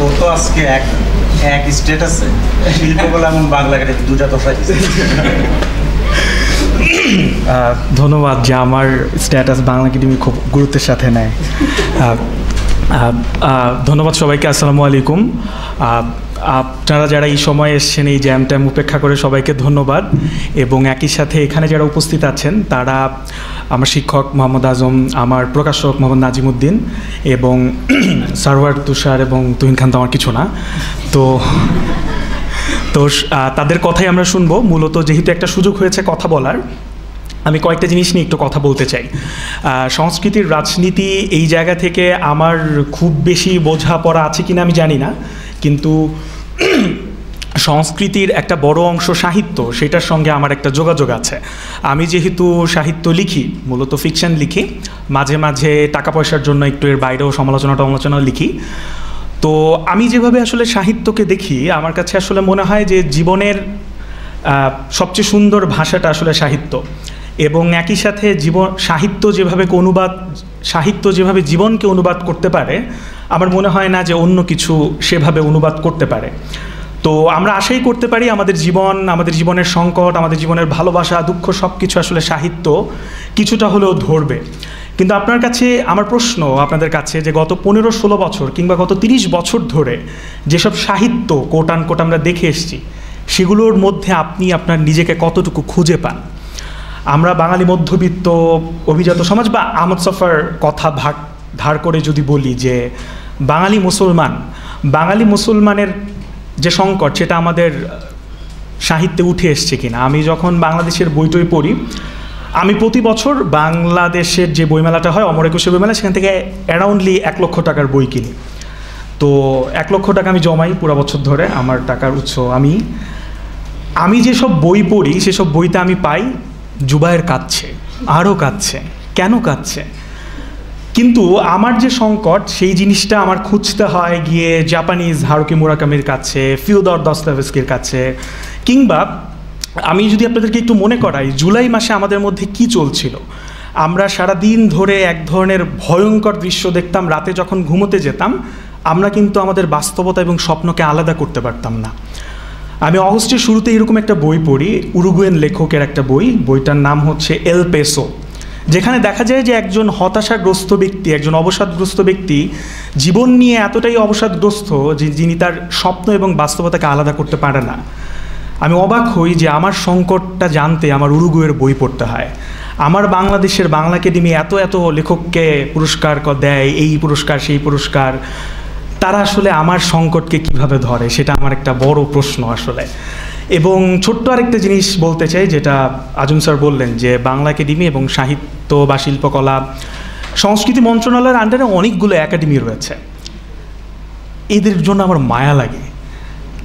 ও তো আজকে এক স্টেটাসে শিল্পকলা এবং বাংলা একাডেমি দুটা দফা দিচ্ছে। ধন্যবাদ যে আমার স্ট্যাটাস বাংলা একাডেমি খুব গুরুত্বের সাথে নেয়। ধন্যবাদ সবাইকে, আসসালামু আলাইকুম। আপনারা যারা এই সময় এসছেন, এই জ্যাম ট্যাম উপেক্ষা করে সবাইকে ধন্যবাদ। এবং একই সাথে এখানে যারা উপস্থিত আছেন তারা আমার শিক্ষক মোহাম্মদ আজম, আমার প্রকাশক মোহাম্মদ নাজিমুদ্দিন এবং সারওয়ার তুষার এবং তুহিন খান তো আমার কিছু না। তো তাদের কথাই আমরা শুনবো। মূলত যেহেতু একটা সুযোগ হয়েছে কথা বলার, আমি কয়েকটা জিনিস নিয়ে একটু কথা বলতে চাই। সংস্কৃতির রাজনীতি এই জায়গা থেকে আমার খুব বেশি বোঝাপড়া আছে কিনা আমি জানি না, কিন্তু সংস্কৃতির একটা বড় অংশ সাহিত্য, সেটার সঙ্গে আমার একটা যোগাযোগ আছে। আমি যেহেতু সাহিত্য লিখি, মূলত ফিকশন লিখি, মাঝে মাঝে টাকা পয়সার জন্য একটু এর বাইরেও সমালোচনাও লিখি। তো আমি যেভাবে আসলে সাহিত্যকে দেখি, আমার কাছে আসলে মনে হয় যে জীবনের সবচেয়ে সুন্দর ভাষাটা আসলে সাহিত্য। এবং একই সাথে সাহিত্য যেভাবে জীবনকে অনুবাদ করতে পারে, আমার মনে হয় না যে অন্য কিছু সেভাবে অনুবাদ করতে পারে। তো আমরা আশাই করতে পারি আমাদের জীবনের সংকট, আমাদের জীবনের ভালোবাসা, দুঃখ সব কিছু আসলে সাহিত্য কিছুটা হলেও ধরবে। কিন্তু আমার প্রশ্ন আপনাদের কাছে যে গত 15-16 বছর কিংবা গত 30 বছর ধরে যেসব সাহিত্য কোট আনকোট আমরা দেখে এসেছি, সেগুলোর মধ্যে আপনি আপনার নিজেকে কতটুকু খুঁজে পান? আমরা বাঙালি মধ্যবিত্ত অভিজাত সমাজ বা আহমদ ছফার কথা ধার করে যদি বলি যে বাঙালি মুসলমানের যে সংকট, সেটা আমাদের সাহিত্যে উঠে এসছে কিনা। আমি যখন বাংলাদেশের বইটই পড়ি, আমি প্রতি বছর বাংলাদেশের যে বইমেলাটা হয়, অমর একুশের বইমেলা, সেখান থেকে অ্যারাউন্ডলি 1 লক্ষ টাকার বই কিনি। তো 1 লক্ষ টাকা আমি জমাই পুরো বছর ধরে, আমার টাকার উৎস। আমি যেসব বই পড়ি সেসব বইতে আমি পাই জুবায়ের কাঁদছে, আরও কাঁদছে, কেন কাঁদছে? কিন্তু আমার যে সংকট, সেই জিনিসটা আমার খুঁজতে হয় গিয়ে জাপানিজ হারুকি মুরাকামির কাছে, ফিওদর দস্তয়েভস্কির কাছে। কিংবা আমি যদি আপনাদেরকে একটু মনে করাই, জুলাই মাসে আমাদের মধ্যে কি চলছিল। আমরা সারা দিন ধরে এক ধরনের ভয়ঙ্কর দৃশ্য দেখতাম। রাতে যখন ঘুমোতে যেতাম, আমরা কিন্তু আমাদের বাস্তবতা এবং স্বপ্নকে আলাদা করতে পারতাম না। আমি অগস্টের শুরুতে এরকম একটা বই পড়ি, উরুগুয়েন লেখকের একটা বইটার নাম হচ্ছে এল পেসো, যেখানে দেখা যায় যে একজন হতাশাগ্রস্ত ব্যক্তি, একজন অবসাদগ্রস্ত ব্যক্তি জীবন নিয়ে এতটাই অবসাদগ্রস্ত যে যিনি তার স্বপ্ন এবং বাস্তবতাকে আলাদা করতে পারে না। আমি অবাক হই যে আমার সংকটটা জানতে আমার উরুগুয়ের বই পড়তে হয়। আমার বাংলাদেশের বাংলা একাডেমি এত লেখককে পুরস্কার দেয়, এই পুরস্কার সেই পুরস্কার, তারা আসলে আমার সংকটকে কিভাবে ধরে, সেটা আমার একটা বড় প্রশ্ন আসলে। এবং ছোট্ট আরেকটা জিনিস বলতে চাই, যেটা আজম স্যার বললেন যে বাংলা একাডেমি এবং সাহিত্য বা শিল্পকলা সংস্কৃতি মন্ত্রণালয়ের আন্ডারে অনেকগুলো একাডেমি রয়েছে। এদের জন্য আমার মায়া লাগে,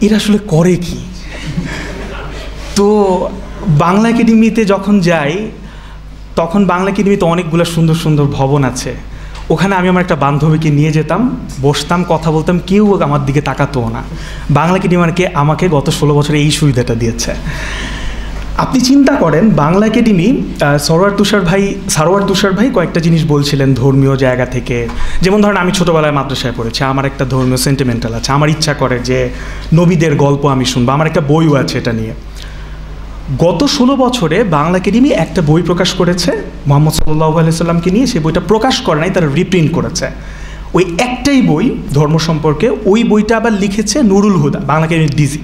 এরা আসলে করে কি? তো বাংলা একাডেমিতে যখন যাই, তখন বাংলা একাডেমিতে অনেকগুলো সুন্দর সুন্দর ভবন আছে। ওখানে আমি আমার একটা বান্ধবীকে নিয়ে যেতাম, বসতাম, কথা বলতাম, কেউ আমার দিকে তাকাতো না। বাংলা একাডেমি আমাকে গত 16 বছরে এই সুবিধাটা দিয়েছে। আপনি চিন্তা করেন, বাংলা একাডেমি, সারওয়ার তুষার ভাই কয়েকটা জিনিস বলছিলেন ধর্মীয় জায়গা থেকে। যেমন ধরেন, আমি ছোটোবেলায় মাদ্রাসায় পড়েছি, আমার একটা ধর্মীয় সেন্টিমেন্টাল আছে, আমার ইচ্ছা করে যে নবীদের গল্প আমি শুনবো, আমার একটা বইও আছে এটা নিয়ে। গত 16 বছরে বাংলা একাডেমি একটা বই প্রকাশ করেছে মুহাম্মদ সাল্লাল্লাহু আলাইহি সাল্লামকে নিয়ে। সেই বইটা প্রকাশ করে নাই, তারা রিপ্রিন্ট করেছে। ওই একটাই বই ধর্ম সম্পর্কে, ওই বইটা আবার লিখেছে নুরুল হুদা, বাংলা একাডেমির ডিজি।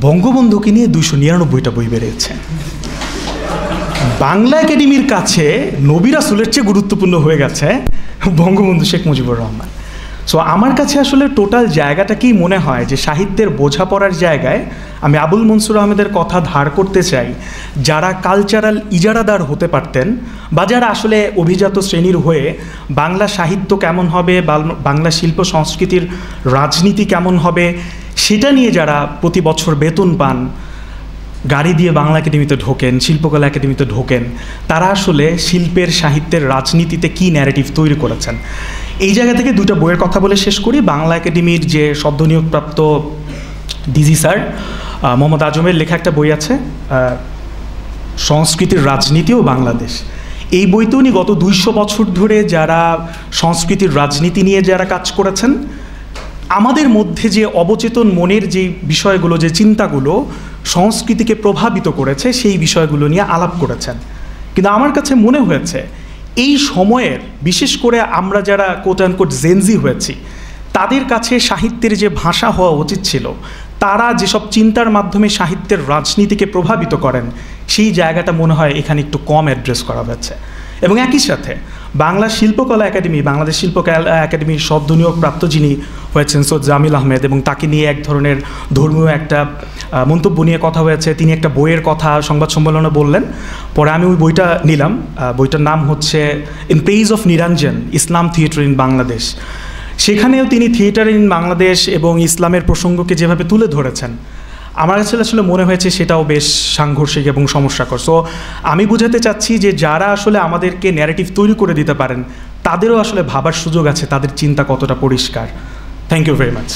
বঙ্গবন্ধুকে নিয়ে 299টা বই বেরিয়েছে। বাংলা একাডেমির কাছে নবী রাসূলের চেয়ে গুরুত্বপূর্ণ হয়ে গেছে বঙ্গবন্ধু শেখ মুজিবুর রহমান। সো আমার কাছে আসলে টোটাল জায়গাটাকেই মনে হয় যে সাহিত্যের বোঝাপড়ার জায়গায় আমি আবুল মনসুর আহমেদের কথা ধার করতে চাই, যারা কালচারাল ইজারাদার হতে পারতেন, বা যারা আসলে অভিজাত শ্রেণীর হয়ে বাংলা সাহিত্য কেমন হবে, বাংলা শিল্প সংস্কৃতির রাজনীতি কেমন হবে, সেটা নিয়ে যারা প্রতি বছর বেতন পান, গাড়ি দিয়ে বাংলা একাডেমিতে ঢোকেন, শিল্পকলা একাডেমিতে ঢোকেন, তারা আসলে শিল্পের সাহিত্যের রাজনীতিতে কী ন্যারেটিভ তৈরি করেছেন। এই জায়গা থেকে 2টা বইয়ের কথা বলে শেষ করি। বাংলা একাডেমির যে সদ্য নিয়োগপ্রাপ্ত ডিজি স্যার মোহাম্মদ আজমের লেখা একটা বই আছে, সংস্কৃতির রাজনীতি ও বাংলাদেশ। এই বইতে উনি গত 200 বছর ধরে যারা সংস্কৃতির রাজনীতি নিয়ে যারা কাজ করেছেন, আমাদের মধ্যে যে অবচেতন মনের যে বিষয়গুলো, যে চিন্তাগুলো সংস্কৃতিকে প্রভাবিত করেছে, সেই বিষয়গুলো নিয়ে আলাপ করেছেন। কিন্তু আমার কাছে মনে হয়েছে এই সময়ের, বিশেষ করে আমরা যারা কোট অ্যান্ড কোট জেনজি হয়েছি, তাদের কাছে সাহিত্যের যে ভাষা হওয়া উচিত ছিল, তারা যেসব চিন্তার মাধ্যমে সাহিত্যের রাজনীতিকে প্রভাবিত করেন, সেই জায়গাটা মনে হয় এখানে একটু কম অ্যাড্রেস করা হয়েছে। এবং একই সাথে বাংলা শিল্পকলা একাডেমি, বাংলাদেশ শিল্পকলা একাডেমির সদ্যনিয়োগ প্রাপ্ত যিনি হয়েছেন সৈয়দ জামিল আহমেদ, এবং তাকে নিয়ে এক ধরনের ধর্মীয় একটা মন্তব্য নিয়ে কথা হয়েছে। তিনি একটা বইয়ের কথা সংবাদ সম্মেলনে বললেন, পরে আমি ওই বইটা নিলাম। বইটার নাম হচ্ছে in praise of Niranjan, Islam theatre in Bangladesh. সেখানেও তিনি থিয়েটার ইন বাংলাদেশ এবং ইসলামের প্রসঙ্গকে যেভাবে তুলে ধরেছেন, আমার কাছে আসলে মনে হয়েছে সেটাও বেশ সাংঘর্ষিক এবং সমস্যাকর। সো আমি বুঝাতে চাচ্ছি যে যারা আসলে আমাদেরকে ন্যারেটিভ তৈরি করে দিতে পারেন, তাদেরও আসলে ভাবার সুযোগ আছে, তাদের চিন্তা কতটা পরিষ্কার। Thank you very much.